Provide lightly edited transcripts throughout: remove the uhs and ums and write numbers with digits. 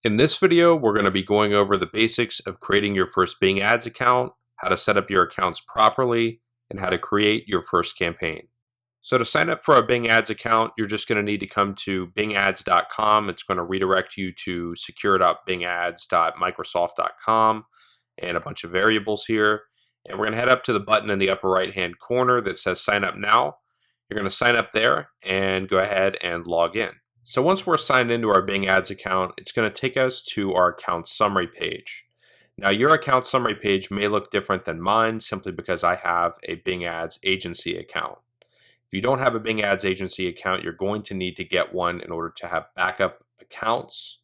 In this video, we're going to be going over the basics of creating your first Bing Ads account, how to set up your accounts properly, and how to create your first campaign. So to sign up for a Bing Ads account, you're just going to need to come to bingads.com. It's going to redirect you to secure.bingads.microsoft.com and a bunch of variables here. And we're going to head up to the button in the upper right-hand corner that says Sign Up Now. You're going to sign up there and go ahead and log in. So once we're signed into our Bing Ads account, it's going to take us to our account summary page. Now your account summary page may look different than mine simply because I have a Bing Ads agency account. If you don't have a Bing Ads agency account, you're going to need to get one in order to have backup accounts.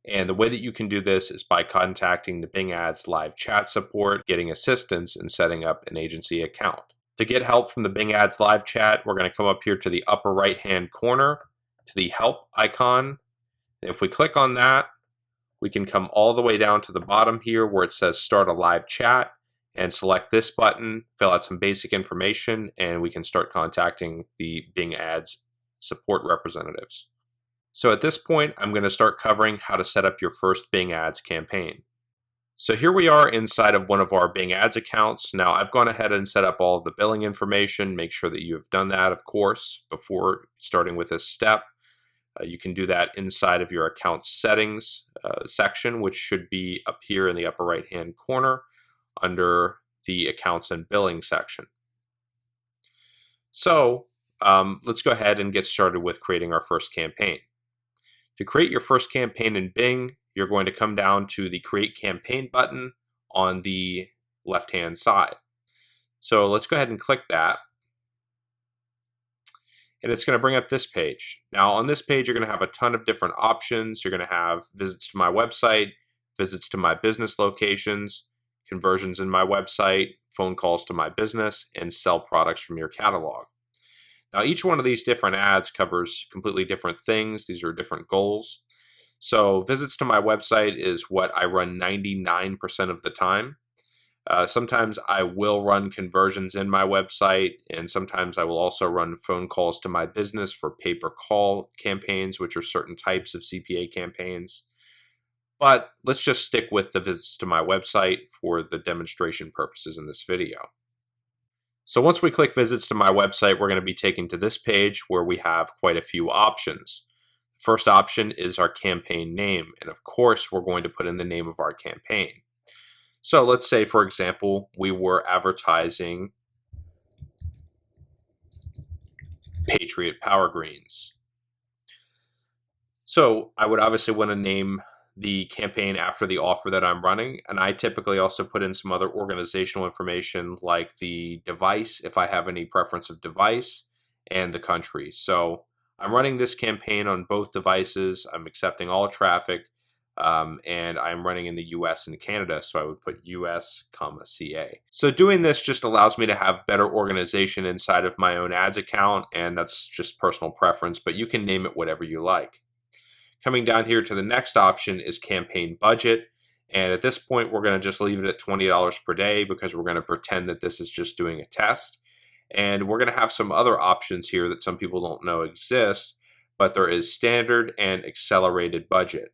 And the way that you can do this is by contacting the Bing Ads live chat support, getting assistance in setting up an agency account. To get help from the Bing Ads live chat, we're going to come up here to the upper right-hand corner to the help icon. And if we click on that, we can come all the way down to the bottom here where it says start a live chat and select this button, fill out some basic information, and we can start contacting the Bing Ads support representatives. So at this point, I'm going to start covering how to set up your first Bing Ads campaign. So here we are inside of one of our Bing Ads accounts. Now I've gone ahead and set up all of the billing information. Make sure that you have done that, of course, before starting with this step. You can do that inside of your account settings section, which should be up here in the upper right hand corner under the accounts and billing section. So let's go ahead and get started with creating our first campaign. To create your first campaign in Bing, you're going to come down to the Create Campaign button on the left-hand side. So let's go ahead and click that. And it's going to bring up this page. Now on this page, you're going to have a ton of different options. You're going to have visits to my website, visits to my business locations, conversions in my website, phone calls to my business, and sell products from your catalog. Now each one of these different ads covers completely different things. These are different goals. So visits to my website is what I run 99% of the time. Sometimes I will run conversions in my website, and sometimes I will also run phone calls to my business for pay-per-call campaigns, which are certain types of CPA campaigns. But let's just stick with the visits to my website for the demonstration purposes in this video. So once we click visits to my website, we're going to be taken to this page where we have quite a few options. The first option is our campaign name, and of course we're going to put in the name of our campaign. So let's say, for example, we were advertising Patriot Power Greens. So I would obviously want to name the campaign after the offer that I'm running, and I typically also put in some other organizational information like the device, if I have any preference of device, and the country. So I'm running this campaign on both devices. I'm accepting all traffic. And I'm running in the US and Canada, so I would put US, CA. So doing this just allows me to have better organization inside of my own ads account, and that's just personal preference, but you can name it whatever you like. Coming down here to the next option is campaign budget, and at this point we're going to just leave it at $20 per day because we're going to pretend that this is just doing a test. And we're going to have some other options here that some people don't know exist, but there is standard and accelerated budget.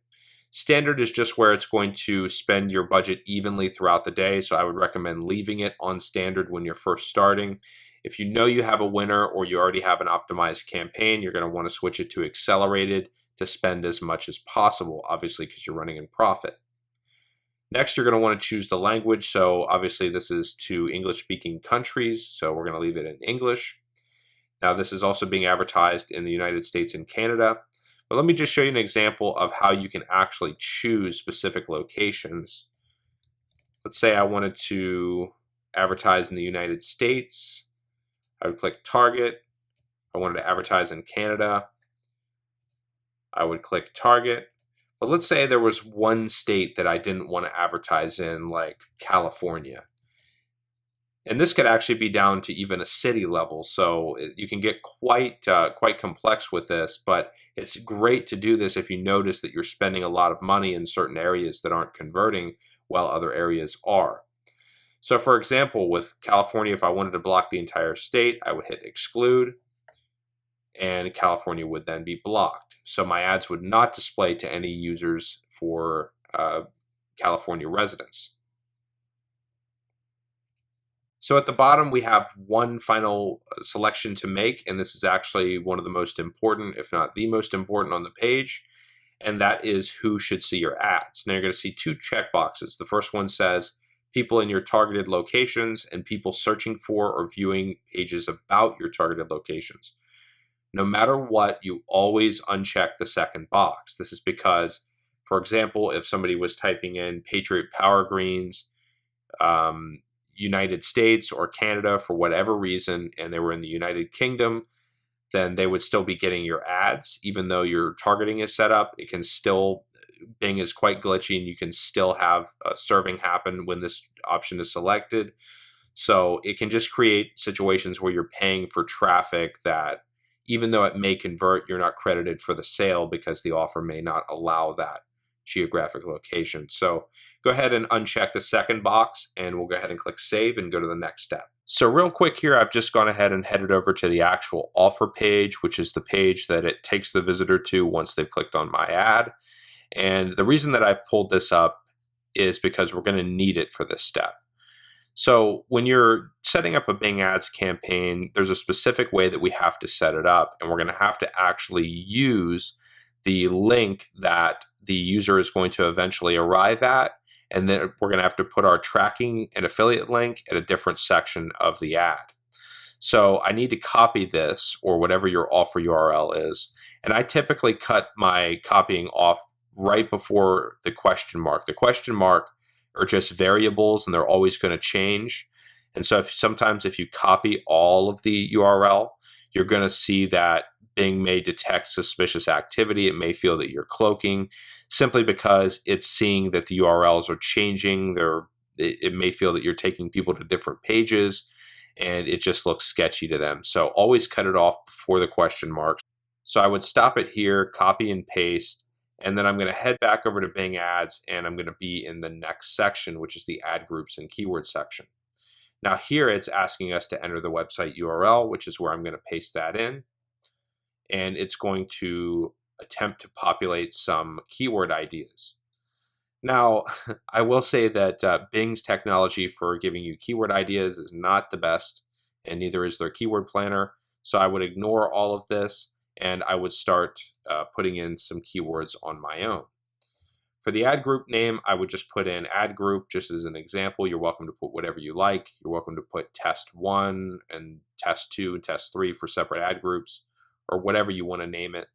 Standard is just where it's going to spend your budget evenly throughout the day, so I would recommend leaving it on standard when you're first starting. If you know you have a winner or you already have an optimized campaign, you're going to want to switch it to accelerated to spend as much as possible, obviously because you're running in profit. Next, you're going to want to choose the language, so obviously this is to English-speaking countries, so we're going to leave it in English. Now this is also being advertised in the United States and Canada. But let me just show you an example of how you can actually choose specific locations. Let's say I wanted to advertise in the United States. I would click Target. I wanted to advertise in Canada. I would click Target. But let's say there was one state that I didn't want to advertise in, like California. And this could actually be down to even a city level, so you can get quite complex with this, but it's great to do this if you notice that you're spending a lot of money in certain areas that aren't converting while other areas are. So for example, with California, if I wanted to block the entire state, I would hit exclude, and California would then be blocked. So my ads would not display to any users for California residents. So at the bottom, we have one final selection to make, and this is actually one of the most important, if not the most important on the page, and that is who should see your ads. Now you're going to see two checkboxes. The first one says people in your targeted locations and people searching for or viewing pages about your targeted locations. No matter what, you always uncheck the second box. This is because, for example, if somebody was typing in Patriot Power Greens, United States or Canada for whatever reason, and they were in the United Kingdom, then they would still be getting your ads. Even though your targeting is set up, it can still, Bing is quite glitchy and you can still have serving happen when this option is selected. So it can just create situations where you're paying for traffic that, even though it may convert, you're not credited for the sale because the offer may not allow that geographic location. So go ahead and uncheck the second box, and we'll go ahead and click save and go to the next step. So real quick here, I've just gone ahead and headed over to the actual offer page, which is the page that it takes the visitor to once they've clicked on my ad. And the reason that I've pulled this up is because we're going to need it for this step. So when you're setting up a Bing Ads campaign, there's a specific way that we have to set it up, and we're going to have to actually use the link that the user is going to eventually arrive at, and then we're going to have to put our tracking and affiliate link at a different section of the ad. So I need to copy this, or whatever your offer URL is, and I typically cut my copying off right before the question mark. The question mark are just variables, and they're always going to change. And so sometimes if you copy all of the URL, you're going to see that Bing may detect suspicious activity. It may feel that you're cloaking simply because it's seeing that the URLs are changing. It may feel that you're taking people to different pages, and it just looks sketchy to them. So always cut it off before the question marks. So I would stop it here, copy and paste, and then I'm going to head back over to Bing Ads, and I'm going to be in the next section, which is the ad groups and keyword section. Now here it's asking us to enter the website URL, which is where I'm going to paste that in. And it's going to attempt to populate some keyword ideas. Now, I will say that Bing's technology for giving you keyword ideas is not the best, and neither is their keyword planner. So I would ignore all of this, and I would start putting in some keywords on my own. For the ad group name, I would just put in ad group just as an example. You're welcome to put whatever you like. You're welcome to put test 1 and test 2 and test 3 for separate ad groups, or whatever you want to name it.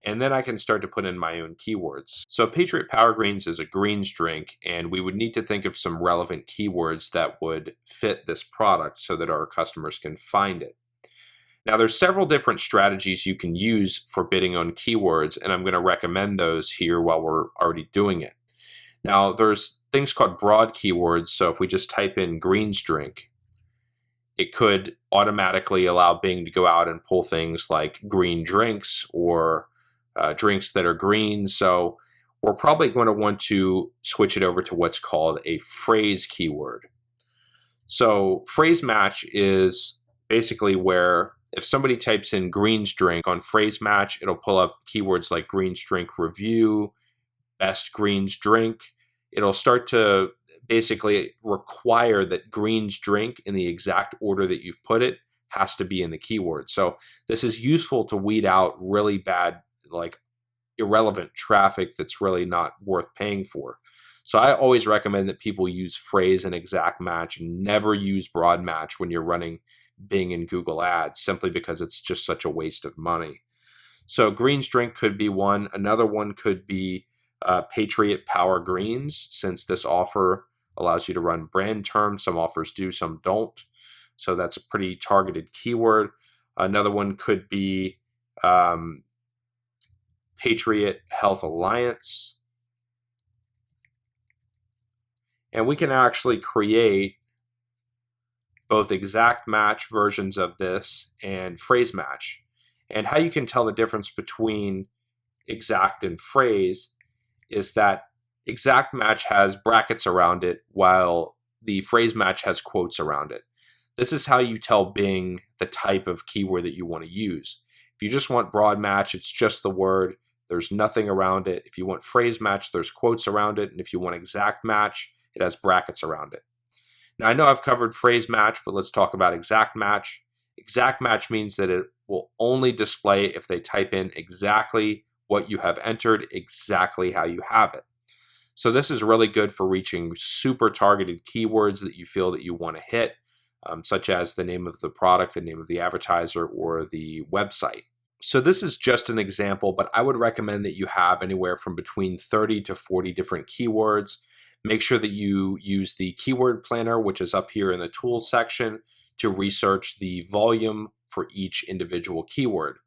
And then I can start to put in my own keywords. So Patriot Power Greens is a greens drink, and we would need to think of some relevant keywords that would fit this product so that our customers can find it. Now there's several different strategies you can use for bidding on keywords, and I'm going to recommend those here while we're already doing it. Now there's things called broad keywords. So if we just type in greens drink, it could automatically allow Bing to go out and pull things like green drinks or drinks that are green. So we're probably going to want to switch it over to what's called a phrase keyword. So phrase match is basically where if somebody types in greens drink on phrase match, it'll pull up keywords like greens drink review, best greens drink. It'll start to basically require that greens drink in the exact order that you've put it has to be in the keyword. So this is useful to weed out really bad, like irrelevant traffic that's really not worth paying for. So I always recommend that people use phrase and exact match and never use broad match when you're running Bing and Google ads, simply because it's just such a waste of money. So greens drink could be one. Another one could be Patriot Power Greens, since this offer allows you to run brand terms. Some offers do, some don't. So that's a pretty targeted keyword. Another one could be Patriot Health Alliance. And we can actually create both exact match versions of this and phrase match. And how you can tell the difference between exact and phrase is that exact match has brackets around it, while the phrase match has quotes around it. This is how you tell Bing the type of keyword that you want to use. If you just want broad match, it's just the word. There's nothing around it. If you want phrase match, there's quotes around it. And if you want exact match, it has brackets around it. Now, I know I've covered phrase match, but let's talk about exact match. Exact match means that it will only display if they type in exactly what you have entered, exactly how you have it. So this is really good for reaching super targeted keywords that you feel that you want to hit, such as the name of the product, the name of the advertiser, or the website. So this is just an example, but I would recommend that you have anywhere from between 30 to 40 different keywords. Make sure that you use the keyword planner, which is up here in the tools section, to research the volume for each individual keyword.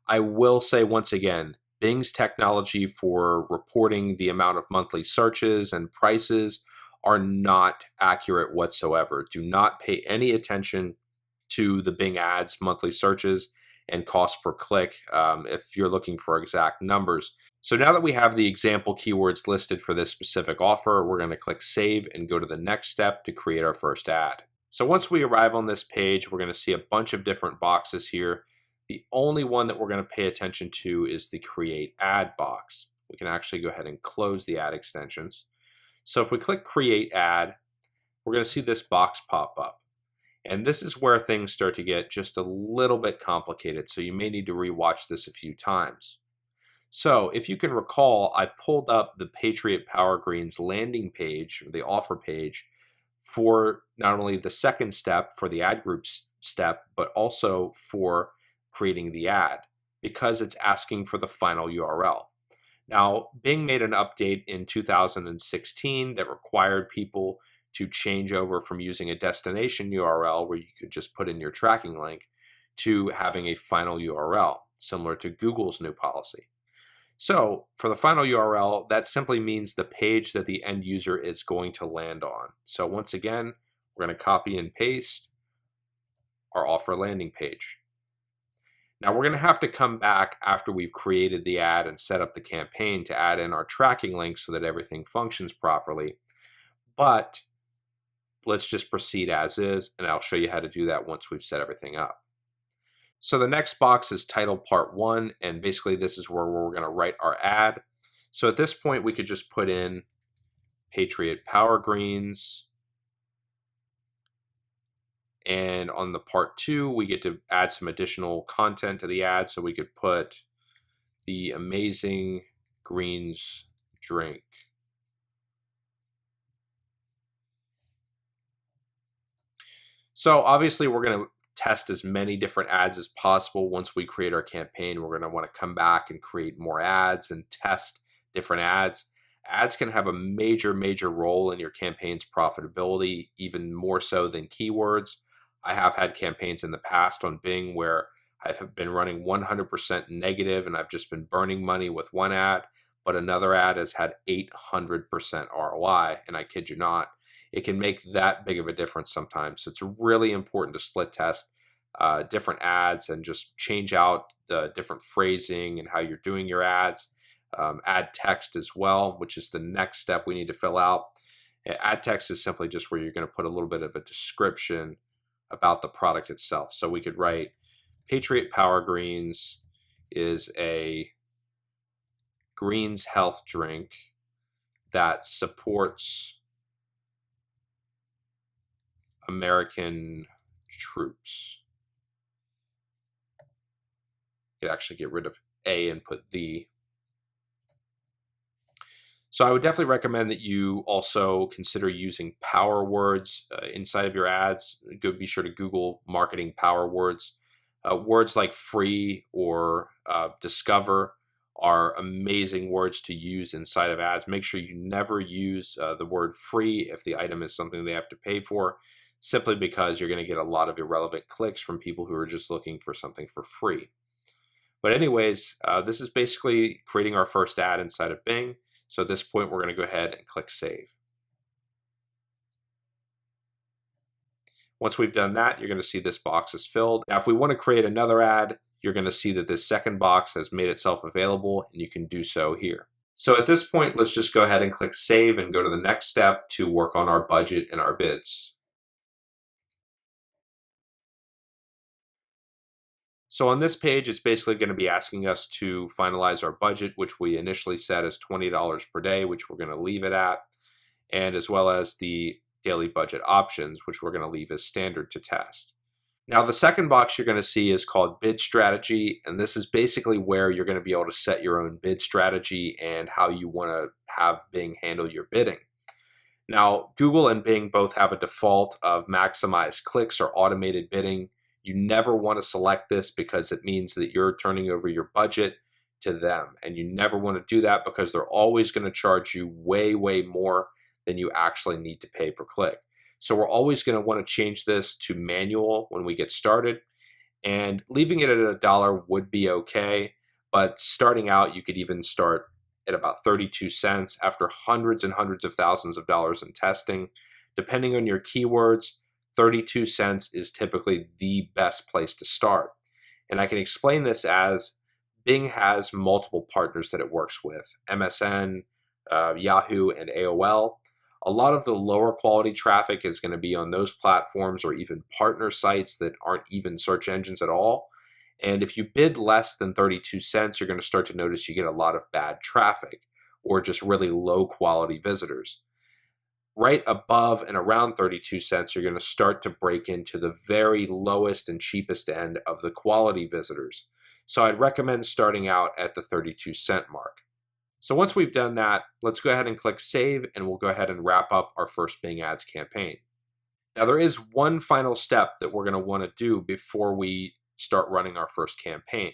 I will say once again, Bing's technology for reporting the amount of monthly searches and prices are not accurate whatsoever. Do not pay any attention to the Bing ads monthly searches and cost per click if you're looking for exact numbers. So now that we have the example keywords listed for this specific offer, we're going to click Save and go to the next step to create our first ad. So once we arrive on this page, we're going to see a bunch of different boxes here. The only one that we're going to pay attention to is the Create Ad box. We can actually go ahead and close the ad extensions. So if we click Create Ad, we're going to see this box pop up. And this is where things start to get just a little bit complicated, so you may need to rewatch this a few times. So if you can recall, I pulled up the Patriot Power Greens landing page, or the offer page, for not only the second step, for the ad group step, but also for creating the ad, because it's asking for the final URL. Now, Bing made an update in 2016 that required people to change over from using a destination URL where you could just put in your tracking link to having a final URL, similar to Google's new policy. So for the final URL, that simply means the page that the end user is going to land on. So once again, we're going to copy and paste our offer landing page. Now we're going to have to come back after we've created the ad and set up the campaign to add in our tracking link so that everything functions properly. But let's just proceed as is, and I'll show you how to do that once we've set everything up. So the next box is title part 1, and basically this is where we're going to write our ad. So at this point, we could just put in Patriot Power Greens. And on the part 2, we get to add some additional content to the ad. So we could put the amazing greens drink. So obviously we're going to test as many different ads as possible. Once we create our campaign, we're going to want to come back and create more ads and test different ads. Ads can have a major role in your campaign's profitability, even more so than keywords. I have had campaigns in the past on Bing where I've been running 100% negative and I've just been burning money with one ad, but another ad has had 800% ROI, and I kid you not. It can make that big of a difference sometimes. So it's really important to split test different ads and just change out the different phrasing and how you're doing your ads. Add text as well, which is the next step we need to fill out. Add text is simply just where you're going to put a little bit of a description about the product itself. So we could write Patriot Power Greens is a greens health drink that supports American troops. You could actually get rid of A and put the. So I would definitely recommend that you also consider using power words inside of your ads. Be sure to Google marketing power words. Words like free or discover are amazing words to use inside of ads. Make sure you never use the word free if the item is something they have to pay for, simply because you're going to get a lot of irrelevant clicks from people who are just looking for something for free. But anyways, this is basically creating our first ad inside of Bing. So at this point, we're going to go ahead and click Save. Once we've done that, you're going to see this box is filled. Now, if we want to create another ad, you're going to see that this second box has made itself available, and you can do so here. So at this point, let's just go ahead and click Save and go to the next step to work on our budget and our bids. So on this page, it's basically going to be asking us to finalize our budget, which we initially set as $20 per day, which we're going to leave it at, and as well as the daily budget options, which we're going to leave as standard to test. Now, the second box you're going to see is called bid strategy, and this is basically where you're going to be able to set your own bid strategy and how you want to have Bing handle your bidding. Now, Google and Bing both have a default of maximize clicks or automated bidding. You never want to select this because it means that you're turning over your budget to them, and you never want to do that because they're always going to charge you way, way more than you actually need to pay per click. So we're always going to want to change this to manual when we get started, and leaving it at $1 would be okay, but starting out, you could even start at about 32 cents after hundreds and hundreds of thousands of dollars in testing. Depending on your keywords, 32 cents is typically the best place to start. And I can explain this as Bing has multiple partners that it works with, MSN, Yahoo, and AOL. A lot of the lower quality traffic is going to be on those platforms or even partner sites that aren't even search engines at all. And if you bid less than 32 cents, you're going to start to notice you get a lot of bad traffic or just really low quality visitors. Right above and around 32 cents, you're going to start to break into the very lowest and cheapest end of the quality visitors. So I'd recommend starting out at the 32 cent mark. So once we've done that, let's go ahead and click save, and we'll go ahead and wrap up our first Bing Ads campaign. Now there is one final step that we're going to want to do before we start running our first campaign.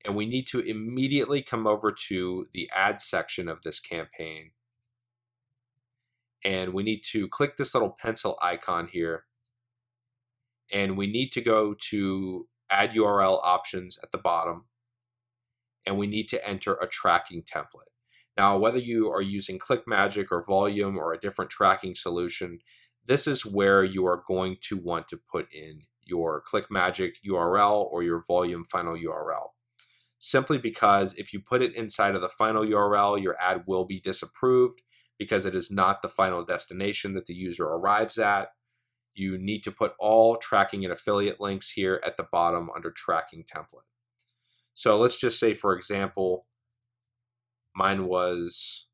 And we need to immediately come over to the ads section of this campaign. And we need to click this little pencil icon here. And we need to go to add URL options at the bottom. And we need to enter a tracking template. Now, whether you are using ClickMagick or Volume or a different tracking solution, this is where you are going to want to put in your ClickMagick URL or your Volume final URL. Simply because if you put it inside of the final URL, your ad will be disapproved because it is not the final destination that the user arrives at. You need to put all tracking and affiliate links here at the bottom under tracking template. So let's just say, for example, mine was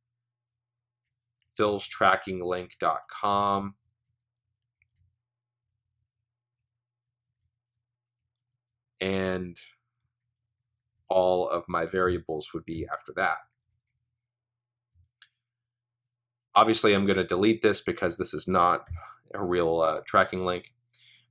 philstrackinglink.com. And all of my variables would be after that. Obviously, I'm going to delete this because this is not a real tracking link.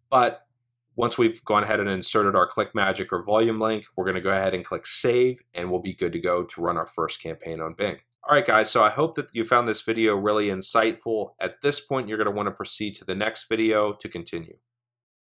But once we've gone ahead and inserted our ClickMagick or Volume link, we're going to go ahead and click Save, and we'll be good to go to run our first campaign on Bing. All right, guys, so I hope that you found this video really insightful. At this point, you're going to want to proceed to the next video to continue.